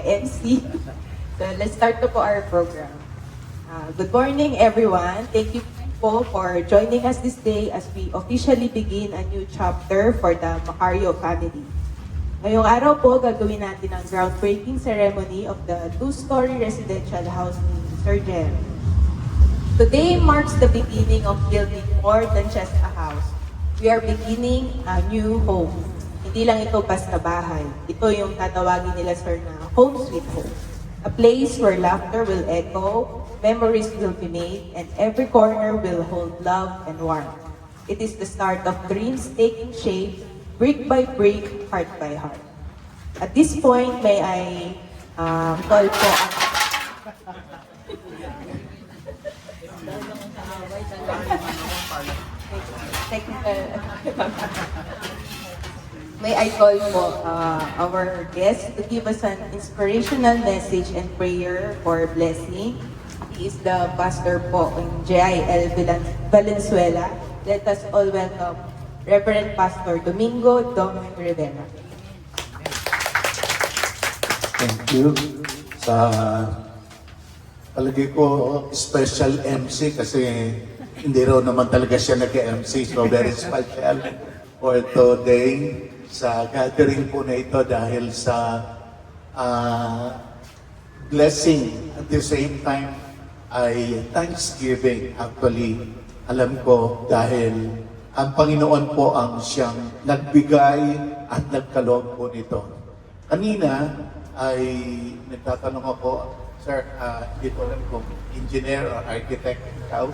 pagka-MC. So let's start na po our program. Good morning, everyone. Thank you po for joining us this day as we officially begin a new chapter for the Macario family. Ngayong araw po, gagawin natin ang groundbreaking ceremony of the two-story residential house ni Sir Jem. Today marks the beginning of building more than just a house. We are beginning a new home. Hindi lang ito basta bahay. Ito yung tatawagin nila, sir, na home sweet home. A place where laughter will echo, memories will be made, and every corner will hold love and warmth. It is the start of dreams taking shape, brick by brick, heart by heart. At this point, may I call po ang... May I call po our guest to give us an inspirational message and prayer for blessing. He is the pastor po in JIL Valenzuela. Let us all welcome Reverend Pastor Domingo Dom Rivera. Thank you. Sa palagi ko special MC kasi hindi raw naman talaga siya nag-MC, so very special for today sa gathering po na ito dahil sa blessing at the same time ay Thanksgiving. Actually, alam ko dahil ang Panginoon po ang siyang nagbigay at nagkaloob po nito. Kanina ay nagtatanong ako, sir, hindi ko alam kung engineer or architect ikaw.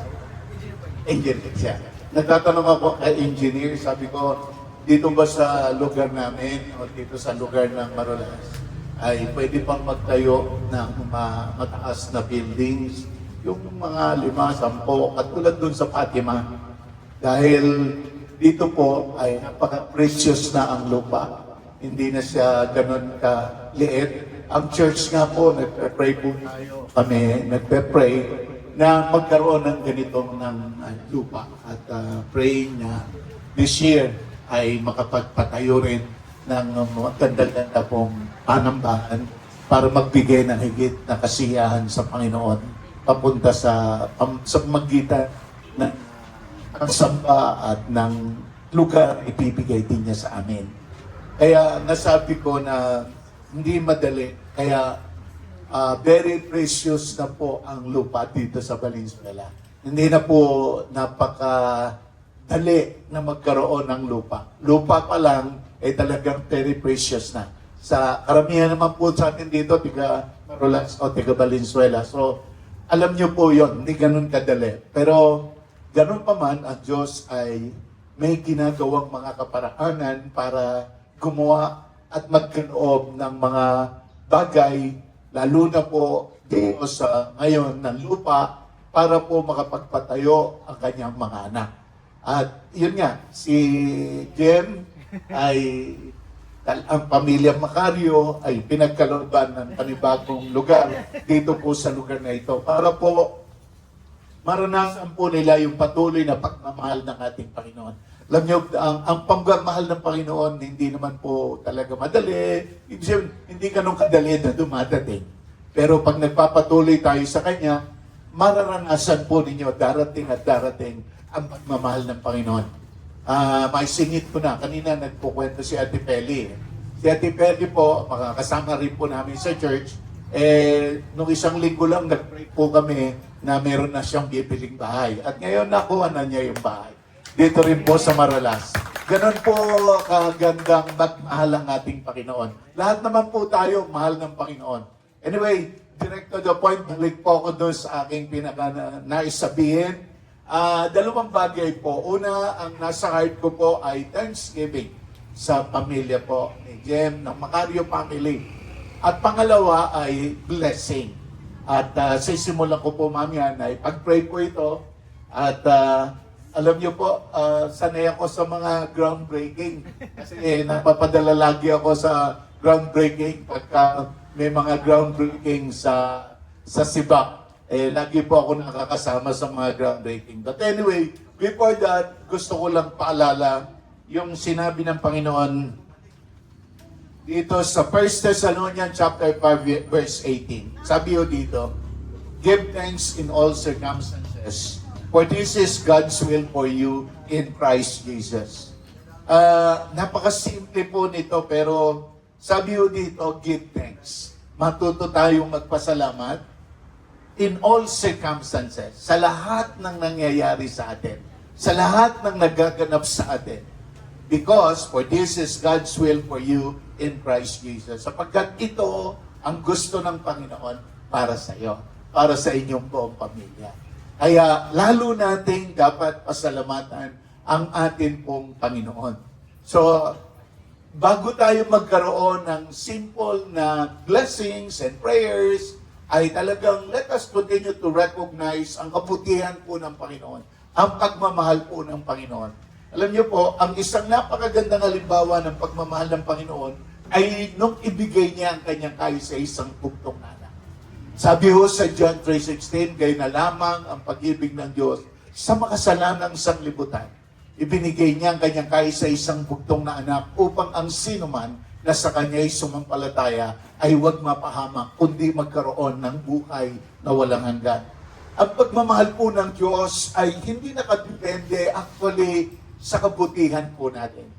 Engineer siya. Nagtatanong ako kay engineer, sabi ko, dito ba sa lugar namin o dito sa lugar ng Marolas ay pwede pang magtayo ng mataas na buildings, yung mga 5, 10, katulad dun sa Fatima. Dahil dito po ay napaka-precious na ang lupa. Hindi na siya ganun ka-liit. Ang church nga po, nagpe-pray po tayo. Kami nagpe-pray na magkaroon ng ganitong ng lupa. At praying na this year ay makapagpatayo rin ng maganda-ganda pong panambahan para magbigay ng higit na kasiyahan sa Panginoon papunta sa magitan ng samba at ng lugar ibibigay din niya sa amin. Kaya nasabi ko na hindi madali. Kaya very precious na po ang lupa dito sa Valenzuela. Hindi na po napakadali na magkaroon ng lupa. Lupa pa lang ay talagang very precious na. Sa karamihan naman po sa atin dito, tiga Marolas o tiga Valenzuela. So, alam niyo po yon, hindi ganun kadali. Pero, ganun pa man, ang Diyos ay may ginagawang mga kaparaanan para gumawa at magkaloob ng mga bagay, lalo na po dito sa ngayon ng lupa, para po makapagpatayo ang kanyang mga anak. At yun nga, si Jem ay ang pamilya Macario ay pinagkalooban ng panibagong lugar dito po sa lugar na ito para po maranasan po nila yung patuloy na pagmamahal ng ating Panginoon. Alam niyo, ang pagmamahal ng Panginoon hindi naman po talaga madali. Ibig sabihin, hindi ganun kadali na dumadating. Pero pag nagpapatuloy tayo sa Kanya, mararanasan po ninyo darating at darating ang pagmamahal ng Panginoon. May singit ko na. Kanina nagpukwento si Ate Peli. Si Ate Peli po, makakasama rin po namin sa church. Nung isang linggo lang, nag-pray po kami na meron na siyang bibiling bahay. At ngayon, nakuha na niya yung bahay. Dito rin po sa Maralas. Ganon po kagandang magmahal ang ating Panginoon. Lahat naman po tayo, mahal ng Panginoon. Anyway, direct to the point, balik po ako doon sa aking nais sabihin. Dalawang bagay po. Una, ang nasa heart ko po ay Thanksgiving sa pamilya po ni Jem, ng Macario family. At pangalawa ay blessing. At sisimulan ko po mamaya na ipag-pray po ito. At alam niyo po, sanay ako sa mga groundbreaking. Kasi napapadala lagi ako sa groundbreaking pagka may mga groundbreaking sa Siba. Lagi po ako nakakasama sa mga groundbreaking. But anyway, before that, gusto ko lang paalala yung sinabi ng Panginoon dito sa 1 Thessalonians chapter 5 verse 18. Sabi ho dito, give thanks in all circumstances, for this is God's will for you in Christ Jesus. Napakasimple po nito, pero sabi ho dito, give thanks. Matuto tayong magpasalamat in all circumstances, sa lahat ng nangyayari sa atin, sa lahat ng nagaganap sa atin. Because for this is God's will for you in Christ Jesus. Sapagkat ito ang gusto ng Panginoon para sa iyo, para sa inyong buong pamilya. Kaya lalo nating dapat pasalamatan ang atin pong Panginoon. So, bago tayo magkaroon ng simple na blessings and prayers, ay talagang let us continue to recognize ang kabutihan po ng Panginoon, ang pagmamahal po ng Panginoon. Alam niyo po, ang isang napakagandang halimbawa ng pagmamahal ng Panginoon ay nung ibigay niya ang kanyang kaisa-isang bugtong anak. Sabi ho sa John 3:16, gayon na lamang ang pag-ibig ng Diyos sa makasalanang sanglibutan. Ibinigay niya ang kanyang kaisa-isang bugtong na anak upang ang sinuman na sa kanya'y sumampalataya ay huwag mapahamak, kundi magkaroon ng buhay na walang hanggan. Ang pagmamahal po ng Diyos ay hindi nakadepende actually sa kabutihan po natin.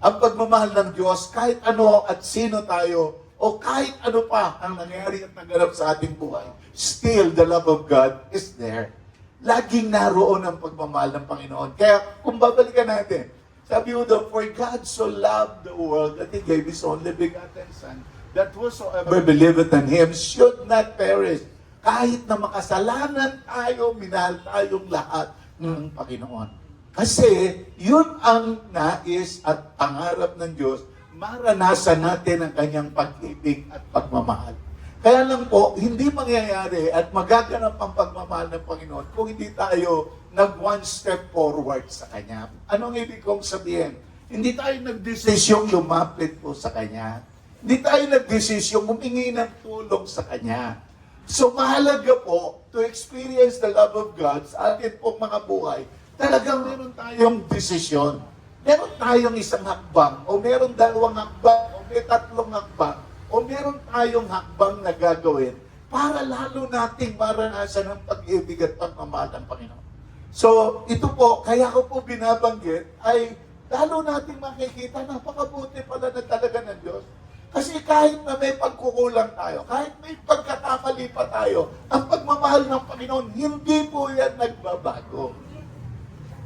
Ang pagmamahal ng Diyos, kahit ano at sino tayo, o kahit ano pa ang nangyari at naganap sa ating buhay, still the love of God is there. Laging naroon ang pagmamahal ng Panginoon. Kaya kung babalikan natin, sabi ko daw, for God so loved the world that He gave His only begotten Son, that whosoever believeth in Him should not perish. Kahit na makasalanan tayo, minahal tayong lahat ng Panginoon. Kasi yun ang nais at pangarap ng Diyos, maranasan natin ang kanyang pag-ibig at pagmamahal. Kaya lang po, hindi mangyayari at magaganap ang pagmamahal ng Panginoon kung hindi tayo nag-one step forward sa Kanya. Anong ibig kong sabihin? Hindi tayo nagdesisyong lumapit po sa Kanya. Hindi tayo nagdesisyong humingi ng tulong sa Kanya. So mahalaga po to experience the love of God sa atin pong mga buhay. Talagang meron tayong desisyon. Meron tayong isang hakbang, o meron dalawang hakbang, o may tatlong hakbang, o meron tayong hakbang na gagawin para lalo nating maranasan ang pag-ibig at pagmamahal ng Panginoon. So, ito po, kaya ko po binabanggit, ay lalo nating makikita, napakabuti pala na talaga ng Diyos. Kasi kahit na may pagkukulang tayo, kahit may pagkakamali pa tayo, ang pagmamahal ng Panginoon, hindi po yan nagbabago.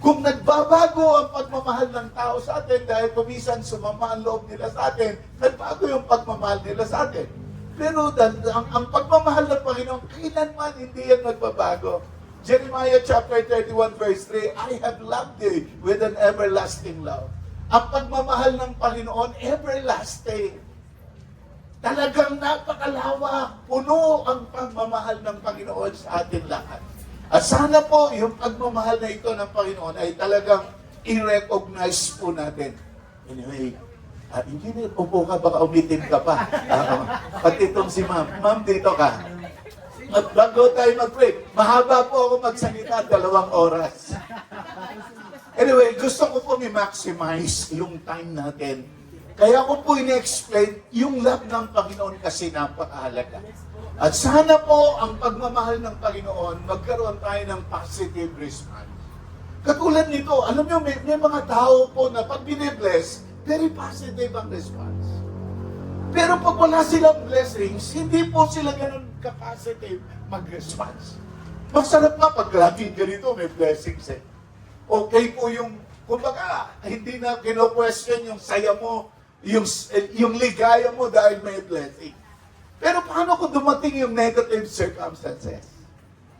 Kung nagbabago ang pagmamahal ng tao sa atin dahil kumisan sumama ang loob nila sa atin, nagbago yung pagmamahal nila sa atin. Pero ang pagmamahal ng Panginoon, kailanman hindi yan nagbabago. Jeremiah chapter 31 verse 3, I have loved thee with an everlasting love. Ang pagmamahal ng Panginoon, everlasting. Talagang napakalawak, puno ang pagmamahal ng Panginoon sa atin lahat. At sana po, yung pagmamahal na ito ng Panginoon ay talagang i-recognize po natin. Anyway, engineer, upo ka, baka umitim ka pa. Pati itong si ma'am. Ma'am, dito ka. At bago tayo mag-pray, mahaba po ako magsalita, 2 oras. Anyway, gusto ko po i-maximize yung time natin. Kaya ko po in-explain yung love ng Panginoon kasi napakahalaga. At sana po ang pagmamahal ng Panginoon, magkaroon tayo ng positive response. Katulad nito, alam nyo, may mga tao po na pag binibless, very positive ang response. Pero pag wala silang blessings, hindi po sila ganun ka-positive mag-response. Masarap nga pag laging ganito, may blessings eh. Okay po yung, kumbaga, hindi na kino-question yung saya mo, yung ligaya mo dahil may blessing. Pero paano kung dumating yung negative circumstances?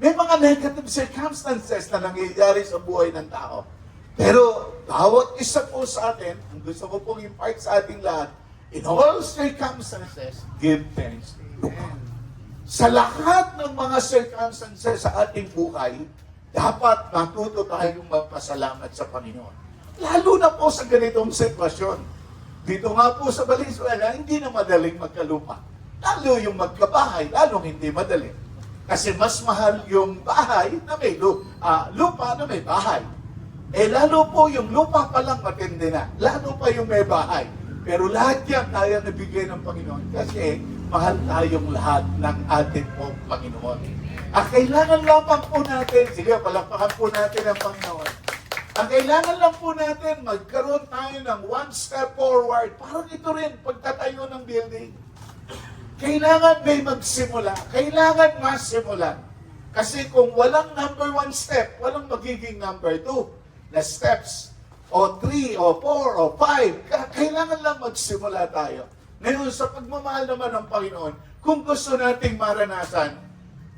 May mga negative circumstances na nangyayari sa buhay ng tao. Pero bawat isa po sa atin, ang gusto ko pong impart sa ating lahat, in all circumstances, give thanks to God. Sa lahat ng mga circumstances sa ating buhay, dapat matuto tayong magpasalamat sa Panginoon. Lalo na po sa ganitong sitwasyon. Dito nga po sa Valenzuela, hindi na madaling magkalupa. Lalo yung magkabahay, lalong hindi madali. Kasi mas mahal yung bahay na may lupa na may bahay. Eh lalo po yung lupa pa lang matindi na. Lalo pa yung may bahay. Pero lahat yan kaya nabigay ng Panginoon kasi mahal tayong lahat ng ating pong Panginoon. Ang kailangan lamang po natin, sige, palakpakan po natin ang Panginoon. Ang kailangan lang po natin, magkaroon tayo ng one step forward. Parang ito rin, pagtatayo ng building. Kailangan may magsimula. Kailangan masimulan. Kasi kung walang number 1 step, walang magiging number 2 na steps. O 3, o 4, o 5. Kailangan lang magsimula tayo. Ngayon, sa pagmamahal naman ng Panginoon, kung gusto nating maranasan,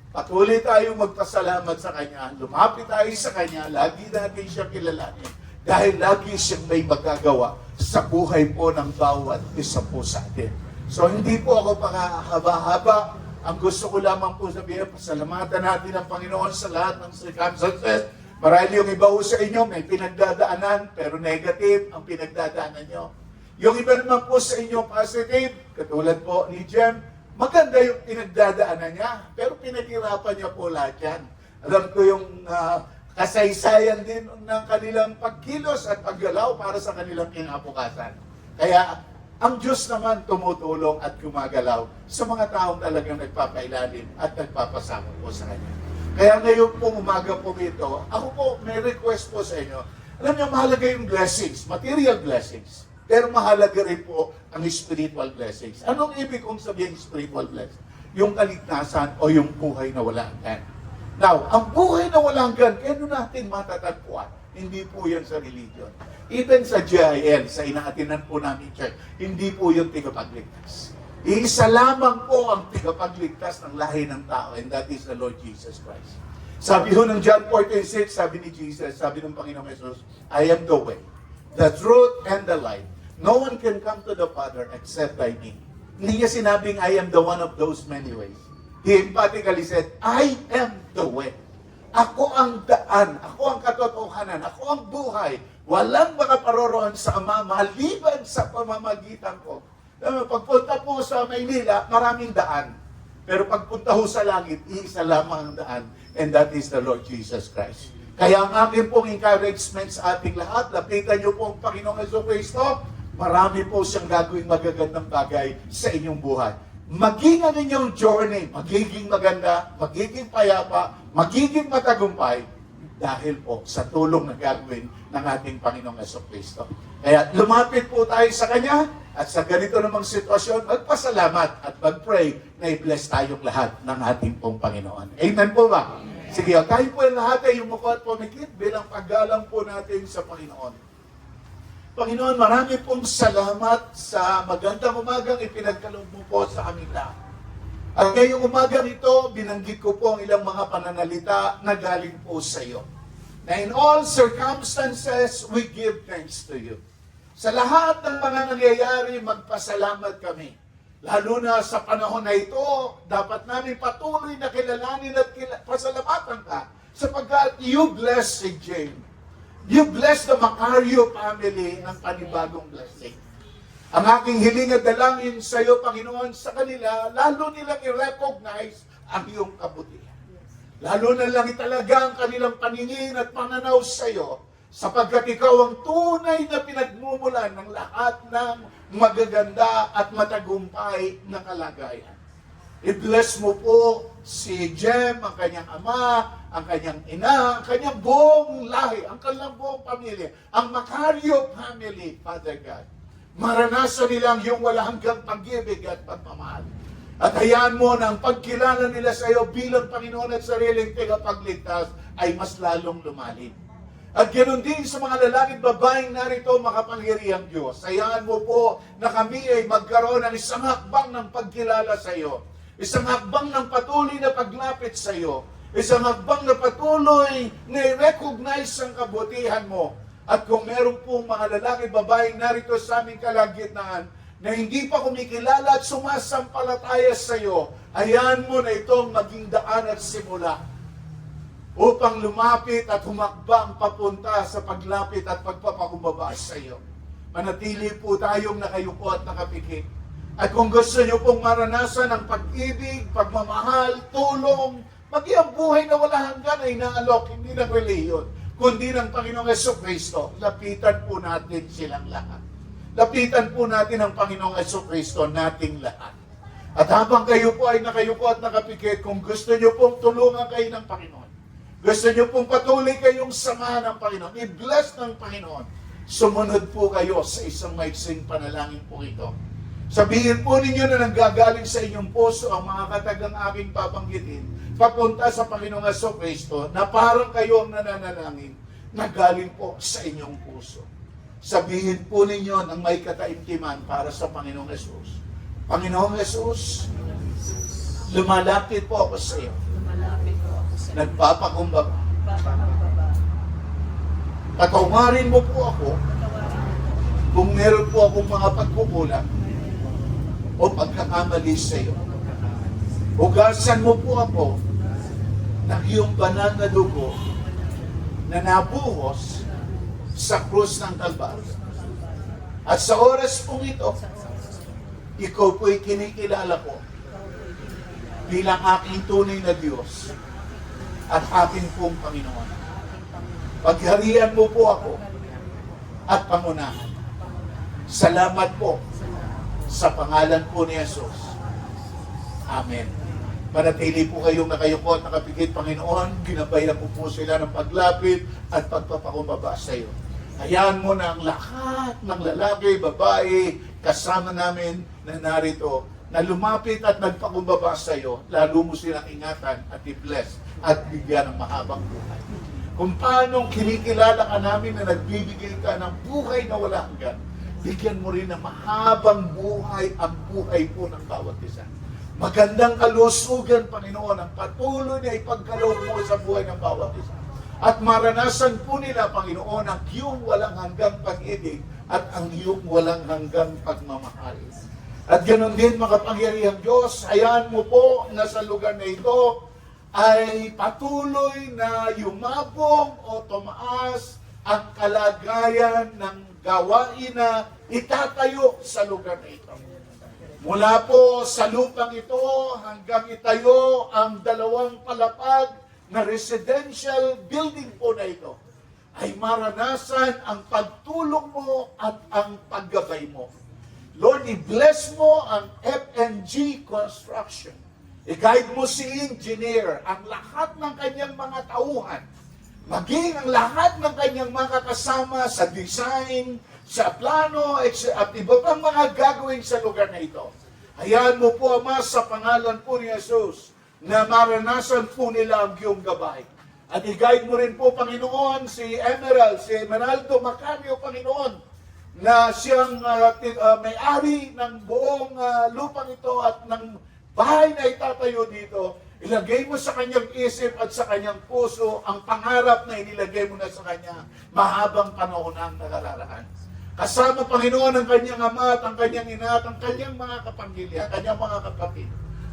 patuloy tayong magpasalamat sa Kanya. Lumapit tayo sa Kanya. Lagi natin siya kilalanin. Dahil lagi siyang may magagawa sa buhay po ng bawat isa po sa atin. So, hindi po ako pakahaba-haba. Ang gusto ko lamang po sabihin, pasalamatan natin ang Panginoon sa lahat ng circumstances. Marahil yung iba ho sa inyo, may pinagdadaanan, pero negative ang pinagdadaanan nyo. Yung iba naman po sa inyo, positive, katulad po ni Jem, maganda yung pinagdadaanan niya, pero pinaghirapan niya po lahat yan. Alam ko yung kasaysayan din ng kanilang pagkilos at paggalaw para sa kanilang kinabukasan. Kaya, ang Diyos naman tumutulong at gumagalaw sa mga taong talagang nagpapailalim at nagpapasama po sa Kanya. Kaya ngayon po, umaga po ito, ako po may request po sa inyo. Alam niyo, mahalaga yung blessings, material blessings. Pero mahalaga rin po ang spiritual blessings. Anong ibig kong sabihin spiritual blessings? Yung kaligtasan o yung buhay na walang hanggan. Now, ang buhay na walang hanggan, kaya natin matatagpuan. Hindi po yan sa religion. Even sa GIL, sa inaatinan po namin church, hindi po yung tigapagligtas. Isa lamang po ang tigapagligtas ng lahi ng tao, and that is the Lord Jesus Christ. Sabi ho ng John 14:6, sabi ni Jesus, sabi ng Panginoong Jesus, I am the way, the truth, and the life. No one can come to the Father except by me. Hindi niya sinabing, I am the one of those many ways. He emphatically said, I am the way. Ako ang daan, ako ang katotohanan, ako ang buhay. Walang makaparoroon sa Ama maliban sa pamamagitan ko. Pagpunta po sa Maynila, maraming daan. Pero pagpunta ho sa langit, iisa lamang ang daan. And that is the Lord Jesus Christ. Kaya ang aking pong encouragement sa ating lahat, lapitan niyo po ang Panginoong Jesucristo, marami po siyang gagawing magagandang bagay sa inyong buhay. Maging ang inyong journey, magiging maganda, magiging payapa, magiging matagumpay, dahil po sa tulong na gagawin ng ating Panginoong Jesucristo. Kaya lumapit po tayo sa Kanya, at sa ganito namang sitwasyon, magpasalamat at mag-pray na i-bless tayong lahat ng ating pong Panginoon. Amen po ba? Sige, tayo po lahat ay umuko at pumikit bilang paggalang po natin sa Panginoon. Panginoon, marami pong salamat sa magandang umagang ipinagkaloob mo po sa aming lahat. At ngayong umagang ito, binanggit ko po ang ilang mga pananalita na galing po sa iyo. Na in all circumstances, we give thanks to you. Sa lahat ng mga nangyayari, magpasalamat kami. Lalo na sa panahon na ito, dapat namin patuloy na kilalanin at pasalamatan ka sapagkat you bless si Jane. You bless the Macario family ng panibagong blessing. Ang aking hiling at dalangin sa iyo, Panginoon, sa kanila, lalo nilang i-recognize ang iyong kabutihan. Lalo na lang italaga ang kanilang paningin at pananaw sa iyo, sapagkat ikaw ang tunay na pinagmumulan ng lahat ng magaganda at matagumpay na kalagayan. I-bless mo po si Jem, ang kanyang ama, ang kanyang ina, ang kanyang buong lahi, ang kanyang buong pamilya, ang Macario family, Father God. Maranasan nilang yung wala hanggang pag-ibig at pagmamahal. At hayaan mo na ang pagkilala nila sa iyo bilang Panginoon at sariling tagapagligtas ay mas lalong lumalim. At ganoon din sa mga lalaki at babaeng narito, makapangyarihang Diyos. Hayaan mo po na kami ay magkaroon ng isang hakbang ng pagkilala sa iyo. Isang hakbang ng patuloy na paglapit sa iyo. Isang hakbang na patuloy na i-recognize ang kabutihan mo. At kung meron pong mga lalaki at babaeng narito sa aming kalagitnaan na hindi pa kumikilala at sumasampalataya sa iyo, hayaan mo na itong maging daan at simula upang lumapit at humakbang papunta sa paglapit at pagpapakumbaba sa iyo. Manatili po tayong nakayuko at nakapikit. At kung gusto niyo pong maranasan ang pag-ibig, pagmamahal, tulong, maging ang buhay na wala hanggan ay naalok, hindi ng reliyon, kundi ng Panginoong Jesucristo, lapitan po natin silang lahat. lapitan po natin ang Panginoong Jesucristo nating lahat. At habang kayo po ay nakayuko at nakapikit, kung gusto nyo pong tulungan kayo ng Panginoon, gusto nyo pong patuloy kayong samahan ng Panginoon, i-bless ng Panginoon, sumunod po kayo sa isang maiksing panalangin po ito. Sabihin po ninyo na nanggagaling sa inyong puso ang mga katagang aking babanggitin, papunta sa Panginoong Jesucristo, na parang kayo ang nananalangin na galing po sa inyong puso. Sabihin po ninyo ng may kataimtiman para sa Panginoong Jesus. Panginoong Jesus, lumalapit po ako sa iyo. Nagpapakumbaba. Patawarin mo po ako kung meron po akong mga pagkukulang o pagkakamali sa iyo. Hugasan mo po ako ng iyong banal na dugo na nabuhos sa krus ng Kalbaryo. At sa oras pong ito, ikaw po'y kinikilala ko bilang aking tunay na Diyos at aking pong Panginoon. Pagharian mo po ako at pangunahan. Salamat po sa pangalan po ni Jesus. Amen. Manatili po kayong nakayuko at nakapikit, Panginoon. Ginabayan po po sila ng paglapit at pagpapakumbaba sa iyo. Hayaan mo na ang lahat ng lalaki, babae, kasama namin na narito, na lumapit at nagpakumbaba sa iyo, lalo mo silang ingatan at i-bless at bigyan ng mahabang buhay. Kung paano kinikilala ka namin na nagbibigay ka ng buhay na wala hanggan, bigyan mo rin ng mahabang buhay ang buhay po ng bawat isa. Magandang kalusugan, Panginoon, ang patuloy na ipagkaloob mo sa buhay ng bawat isa. At maranasan po nila, Panginoon, ang iyong walang hanggang pag-ibig at ang iyong walang hanggang pagmamahal. At ganoon din, makapangyarihang Diyos, hayaan mo po na sa lugar na ito ay patuloy na yumabong o tumaas ang kalagayan ng gawain na itatayo sa lugar na ito. Mula po sa lupang ito hanggang itayo ang 2 palapag na residential building po na ito, ay maranasan ang pagtulong mo at ang paggabay mo. Lord, i-bless mo ang FNG Construction. I-guide mo si engineer, ang lahat ng kanyang mga tauhan, maging ang lahat ng kanyang mga kasama sa design, sa plano, at iba pang mga gagawin sa lugar na ito. Hayaan mo po, Ama, sa pangalan po ni Jesus, na maranasan po nila ang iyong gabay. At i-guide mo rin po, Panginoon, si Emeraldo Macario, Panginoon, na siyang may-ari ng buong lupang ito at ng bahay na itatayo dito. Ilagay mo sa kanyang isip at sa kanyang puso ang pangarap na inilagay mo na sa kanya mahabang panahon ang nakararaan. Kasama, Panginoon, ang kanyang ama at ang kanyang ina at ang kanyang mga kapamilya, kanyang mga kapatid.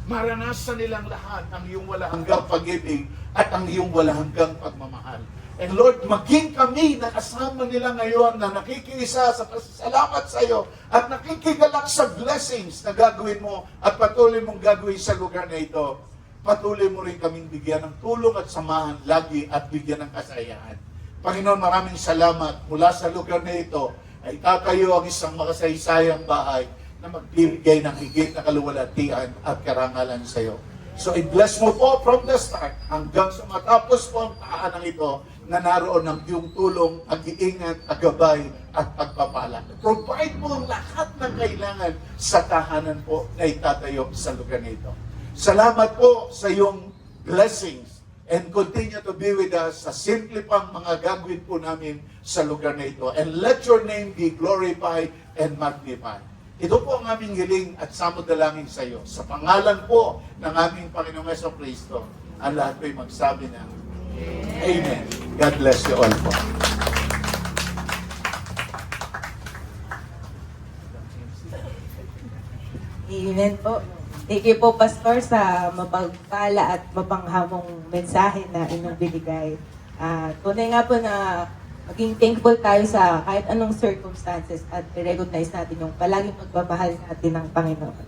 Maranasan nilang lahat ang iyong wala hanggang pag-ibig at ang iyong wala hanggang pagmamahal. And Lord, maging kami na kasama nila ngayon na nakikiisa sa pasasalamat sa iyo at nakikigalak sa blessings na gagawin mo at patuloy mong gagawin sa lugar na ito. Patuloy mo rin kaming bigyan ng tulong at samahan lagi at bigyan ng kasayahan. Panginoon, maraming salamat mula sa lugar na ito ay tatayo ang isang makasaysayang bahay na magbibigay ng higit na kaluwalhatian at karangalan sa iyo. So i-bless mo po from the start hanggang sa matapos po ang tahanan ito na naroon ng iyong tulong, pag-iingat, paggabay at pagpapala. Provide mo ang lahat ng kailangan sa tahanan po na itatayo sa lugar na ito. Salamat po sa iyong blessings and continue to be with us sa simple pang mga gagawin po namin sa lugar na ito. And let your name be glorified and magnified. Ito po ang aming hiling at samod-dalangin sa iyo. Sa pangalan po ng aming Panginoong Jesucristo, ang lahat po'y magsabi na Amen. God bless you all po. Amen po. Thank you po, Pastor, sa mapagpala at mapanghamong mensahe na inyong binigay. Tunay nga po na maging thankful tayo sa kahit anong circumstances at i-recognize natin yung palaging pagmamahal natin ng Panginoon.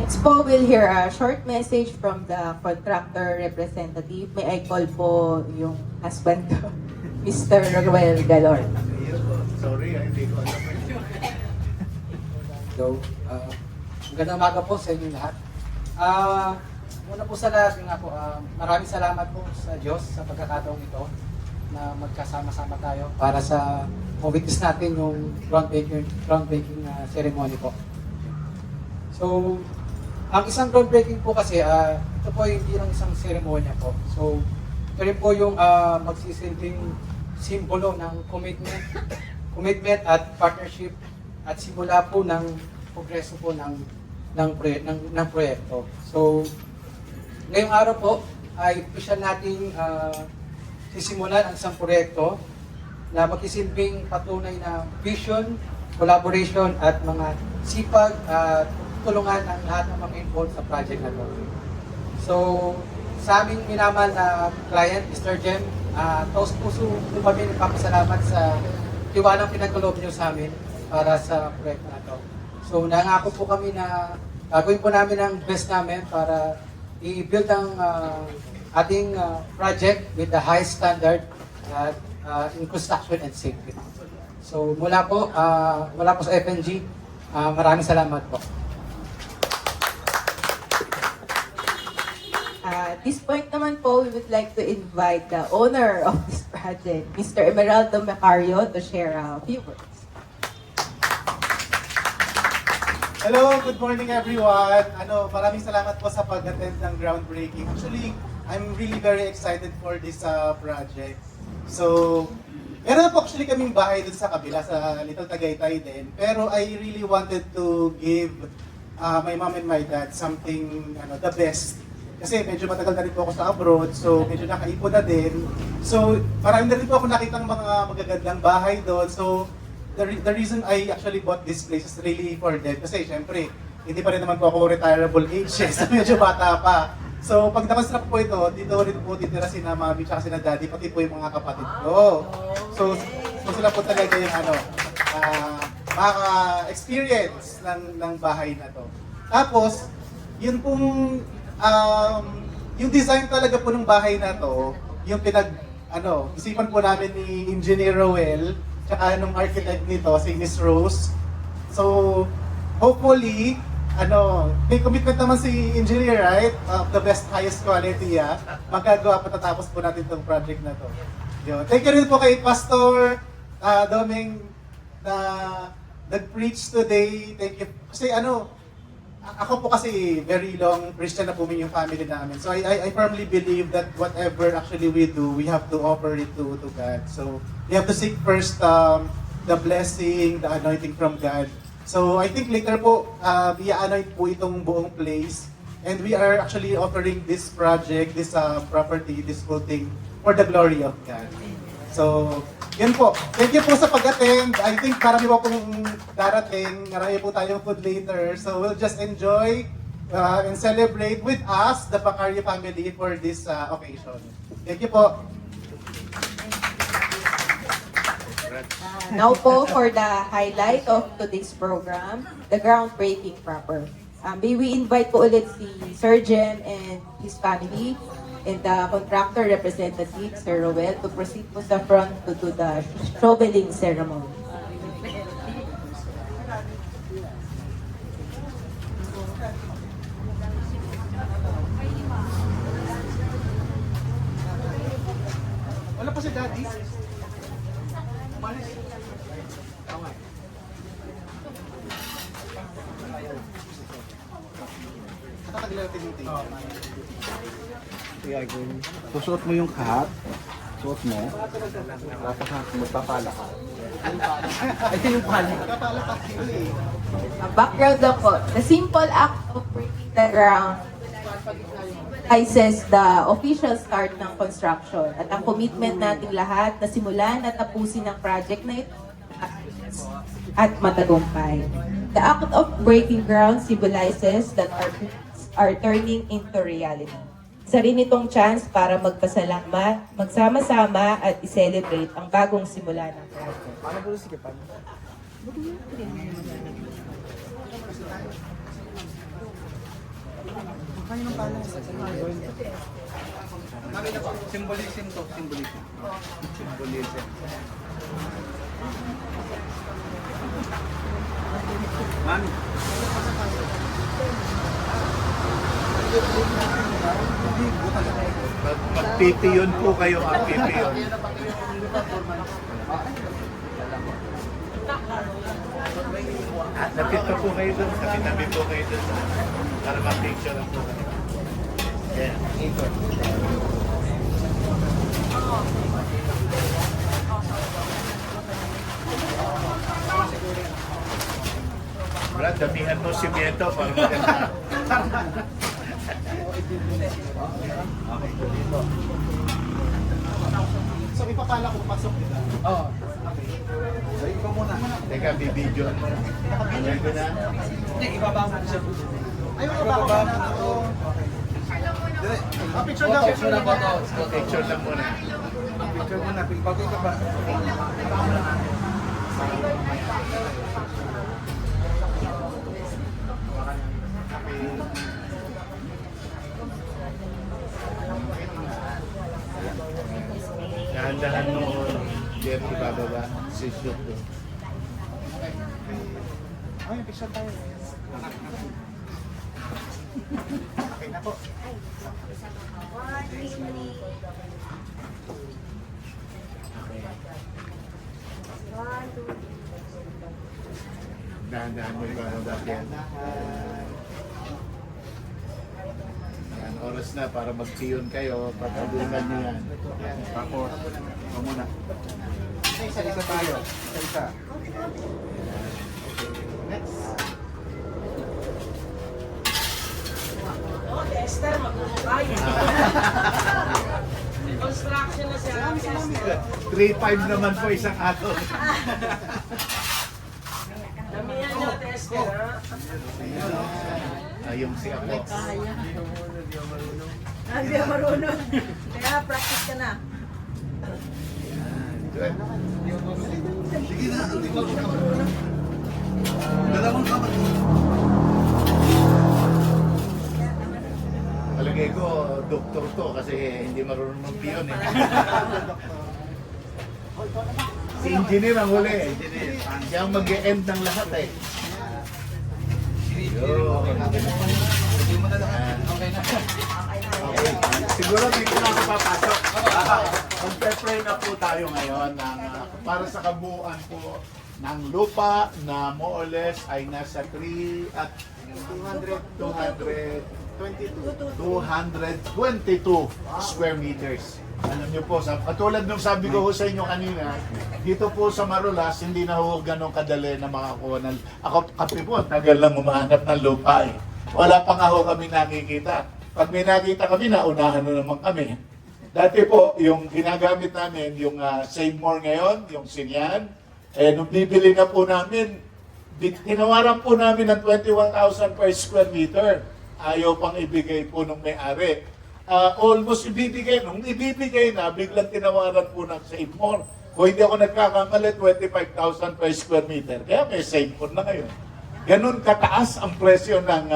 Next po, we'll hear a short message from the contractor representative. May I call po yung husband ko. Mr. Ruel Galor. Sorry, hindi ko alam. So, magandang umaga po sa inyo lahat. Una po sa lahat, maraming salamat po sa Diyos sa pagkakataong ito na magkasama-sama tayo para sa witness natin yung groundbreaking ceremony po. So, ang isang groundbreaking po kasi, ito po hindi lang isang seremonya po. So, ito rin po yung magsisilbing simbolo ng commitment at partnership at simula po ng progreso po ng proyekto. So, ngayong araw po ay official nating sisimulan ang isang proyekto na magsisilbing patunay na vision, collaboration at mga sipag at tulungan ng lahat ng mga involved sa project na to. So, sa aming minamahal na client, Mr. Jem, taos puso po kami nagpapasalamat sa tiwalang pinagkaloob niyo sa amin para sa proyekto na to. So, nangako po kami na gagawin po namin ang best namin para i-build ang ating project with the highest standard in construction and safety. So, mula po sa FNG, maraming salamat po. At this point naman po, we would like to invite the owner of this project, Mr. Emeraldo Macario, to share a few words. Hello, good morning everyone. Maraming salamat po sa pag-attend ng groundbreaking. Actually, I'm really very excited for this project. So, meron na po actually kaming bahay dun sa kabila, sa Little Tagaytay din. Pero I really wanted to give my mom and my dad something, the best. Kasi medyo matagal na rin po ako sa abroad, so medyo nakaipon na din. So, marami na rin po ako nakitang mga magagandang bahay doon. So, the reason I actually bought this place is really for them. Kasi syempre, hindi pa rin naman po ako retirable age, so medyo bata pa. So, pag nakastrap po ito, dito rin po titira sina mami at sina daddy, pati po yung mga kapatid ko. So sila po talaga yung maka-experience ng bahay na to. Tapos, yun pong yung design talaga po ng bahay na to, yung isipan po namin ni Engineer Roel, tsaka nung architect nito, si Miss Rose. So, hopefully, may commitment naman si Engineer, right? Of the best, highest quality, magagawa patatapos po natin itong project na to. Yun. Thank you rin po kay Pastor Doming na nag-preach today. Thank you. Kasi ako po kasi very long Christian na po yung family namin. So I firmly believe that whatever actually we do, we have to offer it to God. So we have to seek first the blessing, the anointing from God. So I think later po, i-anoint po itong buong place. And we are actually offering this project, this property, this whole thing for the glory of God. So, yun po. Thank you po sa pag-attend. I think marami po pong darating. Marami po tayong food later. So, we'll just enjoy and celebrate with us, the Macario family, for this occasion. Thank you po. Now po, for the highlight of today's program, the groundbreaking proper. May we invite po ulit si Sir Jem and his family and the contractor representative, Sir Roel, to proceed po sa front to do the shoveling ceremony. Wala pa si Daddy? Umalis. Katatagilan natin yung tingin. Kaya susuot mo yung hat, suot mo, tapos magpapala ka. Ito yung pala. Kapala pa sila eh. Background lang po, the simple act of breaking the ground symbolizes the official start ng construction at ang commitment nating lahat na simulan at tapusin ang project na ito at matagumpay. The act of breaking ground symbolizes that our plans are turning into reality. Isa rin itong chance para magpasalamat, magsama-sama at i-celebrate ang bagong simula ng project. Paano po sige pa? Symbolism to, symbolism. Symbolism. Mami. Magpipiyon po kayo, magpipiyon. Lapit pa po kayo doon, tabi-tabi po kayo doon. Para mag-picture lang po kayo. Yeah. Brad, damihan mo simyento para maganda. So ipapala ko pasok nila. Oo. So, ikaw muna. Teka, bibidyoan mo. Alam ko na. Hindi, ibaba mo siya. Ayun, ibaba ko na ako. Picture daw. Picture na po to. Picture lang muna. Picture muna. Pagpagay ka ba? Dahan-dahan mo, Jeff, ibababa. Si Shoot ko. Ay, picture tayo. Okay na po. Dahan-dahan mo ibababa. Yan. Yan, oras na para mag-piyon kayo. Pagkabunan niyo yan. Tapos, ikaw muna. Isa-isa tayo. Isa-isa. Esther, magkukaya. Construction na siya. 3-5 naman po isang ako. Damihan niyo, Esther, ha? Yung si Apo. Hindi ako marunong. Kaya practice ka na. Good. Sige na, hindi ko marunong. Dalawang kamay. Palagay ko, doktor to kasi hindi marunong mag-piyon eh. Si engineer ang huli. Siya ang mag-e-end ng lahat eh. Yo. Hindi mo na lahat. Okay na. Okay. Siguro dito na ako papasok. Mag-pray na po tayo ngayon ng, para sa kabuuan po ng lupa na more or less ay nasa 222 square meters. Alam niyo po, katulad nung sabi ko ho sa inyo kanina, dito po sa Marulas, hindi na ho ganun kadali na makakuha ng... Ako, kape po, tagal lang umahanap ng lupa eh. Wala pa nga ho kami nakikita. Pag may nakita kami, naunahan na naman kami. Dati po, yung ginagamit namin, yung Save More ngayon, yung Sinyan, nung bibili na po namin, tinawaran po namin ng 21,000 per square meter. Ayaw pang ibigay po nung may-ari. Almost ibibigay. Nung ibibigay na, biglang tinawaran po ng Save More. Kung hindi ako nagkakamali, 25,000 per square meter. Kaya may Save More na ngayon. Ganun kataas ang presyo ng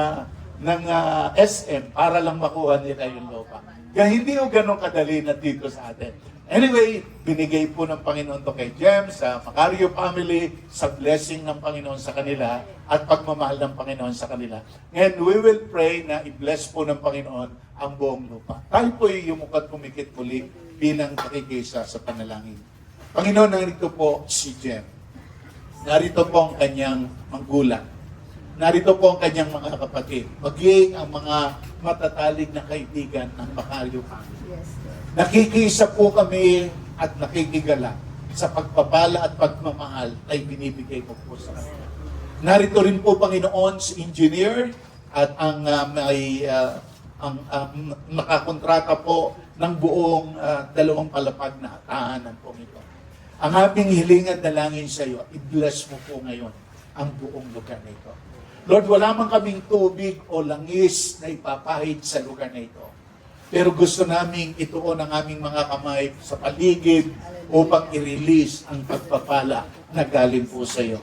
SM para lang makuha nila yung lupa. Kaya hindi ko ganun kadali na dito sa atin. Anyway, binigay po ng Panginoon to kay Jem, sa Macario family, sa blessing ng Panginoon sa kanila, at pagmamahal ng Panginoon sa kanila. And we will pray na i-bless po ng Panginoon ang buong lupa. Tayo po ay yumukat pumikit muli bilang nakikisa sa panalangin. Panginoon, narito po si Jem. Narito po ang kanyang magulang. Narito po ang kanyang mga kapatid. Maging ang mga matatalig na kaibigan ng Macario family. Yes. Nakikisa po kami at nakikigala sa pagpapala at pagmamahal ay binibigay mo po sa kanila. Narito rin po, Panginoon, si engineer at ang nakakontrata po ng buong dalawang palapag na tahanan po ito. Ang aming hiling at dalangin sa iyo, i-bless mo po ngayon ang buong lugar na ito. Lord, wala man kaming tubig o langis na ipapahid sa lugar na ito. Pero gusto naming ituon ang aming mga kamay sa paligid upang i-release ang pagpapala na galing po sa iyo.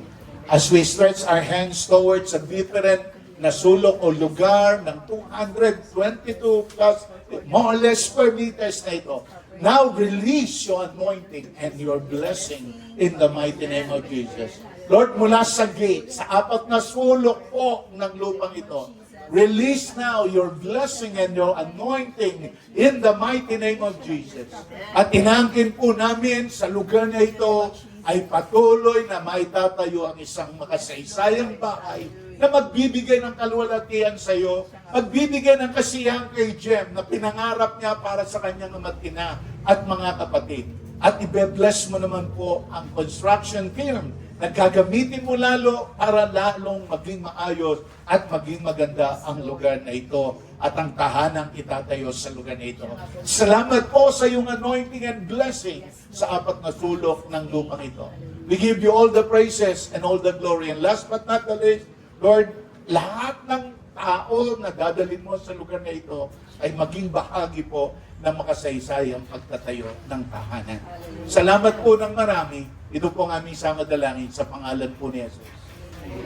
As we stretch our hands towards a different na sulok o lugar ng 222 plus more or less per meters na ito. Now release your anointing and your blessing in the mighty name of Jesus. Lord, mula sa gate, sa apat na sulok po ng lupang ito, release now your blessing and your anointing in the mighty name of Jesus. At inangkin po namin sa lugar na ito ay patuloy na maitatayo ang isang makasaysayang bahay na magbibigay ng kaluwalhatian sa iyo, magbibigay ng kasiyahan kay Jem na pinangarap niya para sa kanyang mag-ina at mga kapatid. At ibe-bless mo naman po ang construction firm na gagamitin mo lalo para lalong maging maayos at maging maganda ang lugar na ito at ang tahanang itatayo sa lugar na ito. Salamat po sa iyong anointing and blessing sa apat na sulok ng lupang ito. We give you all the praises and all the glory. And last but not the least, Lord, lahat ng tao na dadalhin mo sa lugar na ito ay maging bahagi po ng makasaysayang pagtatayo ng tahanan. Salamat po ng marami. Ito po ang aming samadalangin sa pangalan po ni Jesus.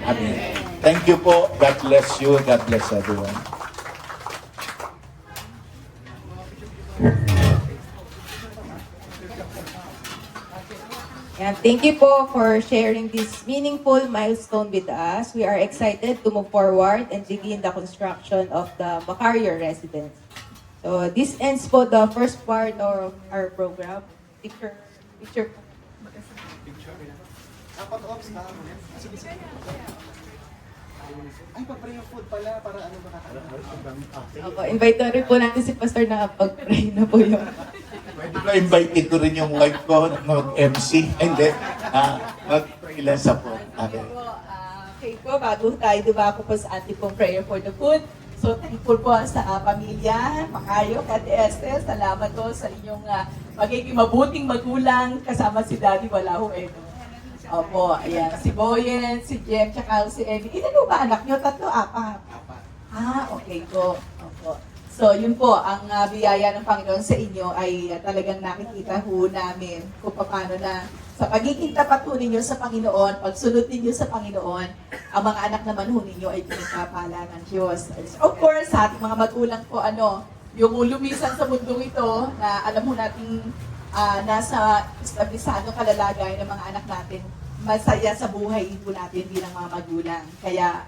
Amen. Thank you po. God bless you. God bless everyone. And thank you po for sharing this meaningful milestone with us. We are excited to move forward and begin the construction of the Macario residence. So this ends po the first part of our program. Picture. Dapat ops na. Sige, sige. Ay, papray yung food pala para ano makakalaman. Invite po natin si Pastor na pag-pray na po yun. Pwede ba invite ko rin yung wife ko mag-MC? Hindi. Mag-pray lang sa po. Okay. Okay po, bago tayo dumako po sa ating pong prayer for the food. So, thankful po sa pamilya, Macario, Ate Esther. Salamat po sa inyong magiging mabuting magulang kasama si Daddy Walaho Edo. Opo, ayan. Si Boyen, si Jem, tsaka si Emmy. Ilan ba anak nyo? 3, 4? Okay po. Opo. So, yun po, ang biyaya ng Panginoon sa inyo ay talagang nakikita ho namin kung paano na sa pagiging tapat ho ninyo sa Panginoon, pagsunod ninyo sa Panginoon, ang mga anak naman ho ninyo ay pinagpapala ng Diyos. Of course, sa ating mga magulang po, yung lumisan sa mundong ito, na alam ho nating nasa establisadong kalalagayan ng mga anak natin, masaya sa buhay po natin bilang mga magulang. Kaya,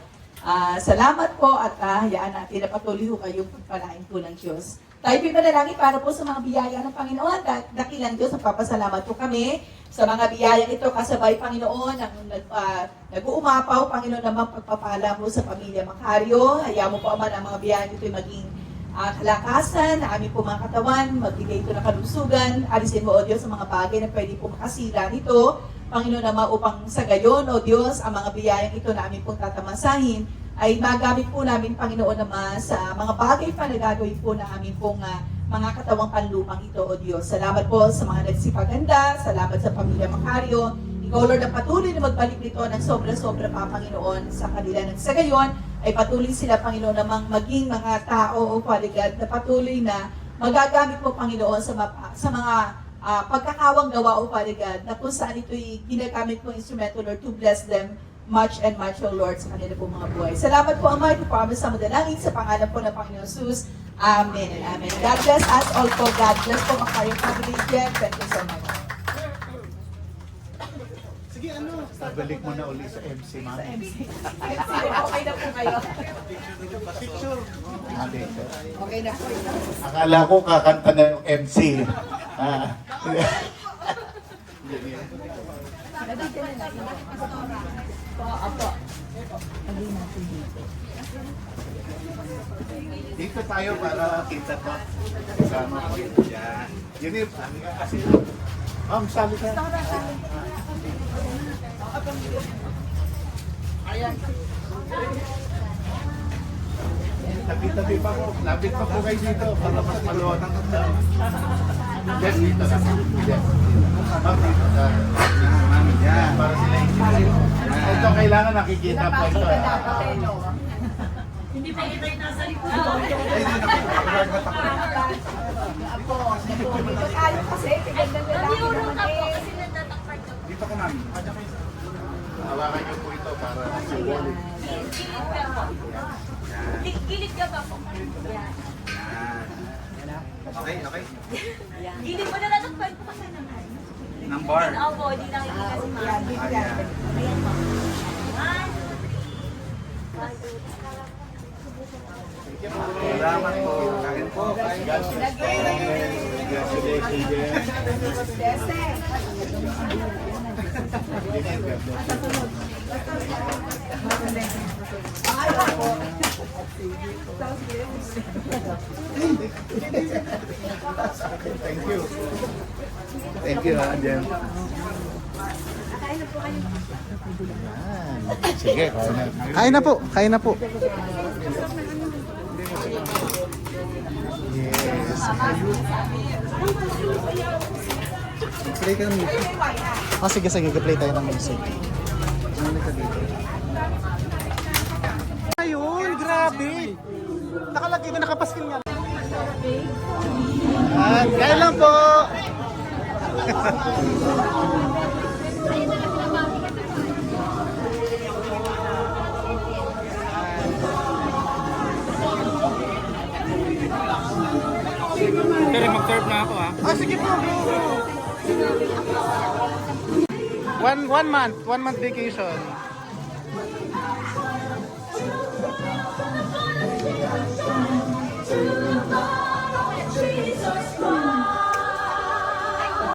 salamat po at hayaan natin na patuloy ho kayong pagpalain po ng Diyos. Tayo po manalangin para po sa mga biyaya ng Panginoon. Dakilang Diyos, nagpapasalamat po kami sa mga biyaya ito kasabay Panginoon ang nag-uumapaw, Panginoon, naman pagpapala mo sa pamilya Macario. Hayaan mo po Ama ang mga biyaya ito ay maging kalakasan na aming po mga katawan, magbigay ito ng kalusugan. Alisin mo, O Diyos, ang mga bagay na pwede po makasira nito. Panginoon naman upang sa gayon, O Diyos, ang mga biyayang ito na aming pong tatamasahin ay magamit po namin, Panginoon naman, sa mga bagay pa na gagawin po na aming pong mga katawang panlupang ito, O Diyos. Salamat po sa mga nagsipaganda, salamat sa pamilya Macario. Ikaw, Lord, ang patuloy na magbalik nito ng sobra-sobra pa, Panginoon, sa kanila. Nang sa gayon, ay patuloy sila, Panginoon, namang maging mga tao, O Father God, na patuloy na magagamit mo, Panginoon, sa mga pagkakawang gawa, O Father God, na kung saan ito'y ginagamit mo instrumento, Lord, to bless them much and much, O Lord, sa kanila po mga buhay. Salamat po, Ama, ito po sa madalangin sa pangalan po ng Panginoon Jesus. Amen and Amen. God bless us all po. God bless po, Macario family. Thank you so much. Sige, Balik mo na uli sa MC, mami. Okay na po kayo. picture. Okay na po. Akala ko kakanta na yung MC. Dito tayo para kita to. Kasama ko yun. Yan. Yun yung kasi. Ma'am, sali ka. Tabi-tabi pa po. Lapit pa po kayo dito para mas maluwag ang kanta. Yes, dito na. Yes. Ma'am, dito na. Yan. Para sila yung ito kailangan nakikita po ito. Hindi pa kita yung nasa likod. Dito tayo kasi, tignan nila naman eh. Dito ko, ma'am. Hawakan niyo po ito para symbolic. Gilid ka ba po? Yan. Okay, okay. Hindi mo na natakpan ko kasi naman. Number. Opo, di nakikita si Mama. Ayan. Ayan po. 1, 2, 3. Salamat po. Kain po. Kain. Thank you, Jen. Sige, kain na po. Kain na po. Yes. Play ka ng music. Oh, sige, sige. Play tayo ng music. Ano ka dito? Ayun, grabe. Nakalagay na nakapaskil nga. Kaya lang po. Pero mag-serve na ako ha. Ah, sige po, bro. One month vacation.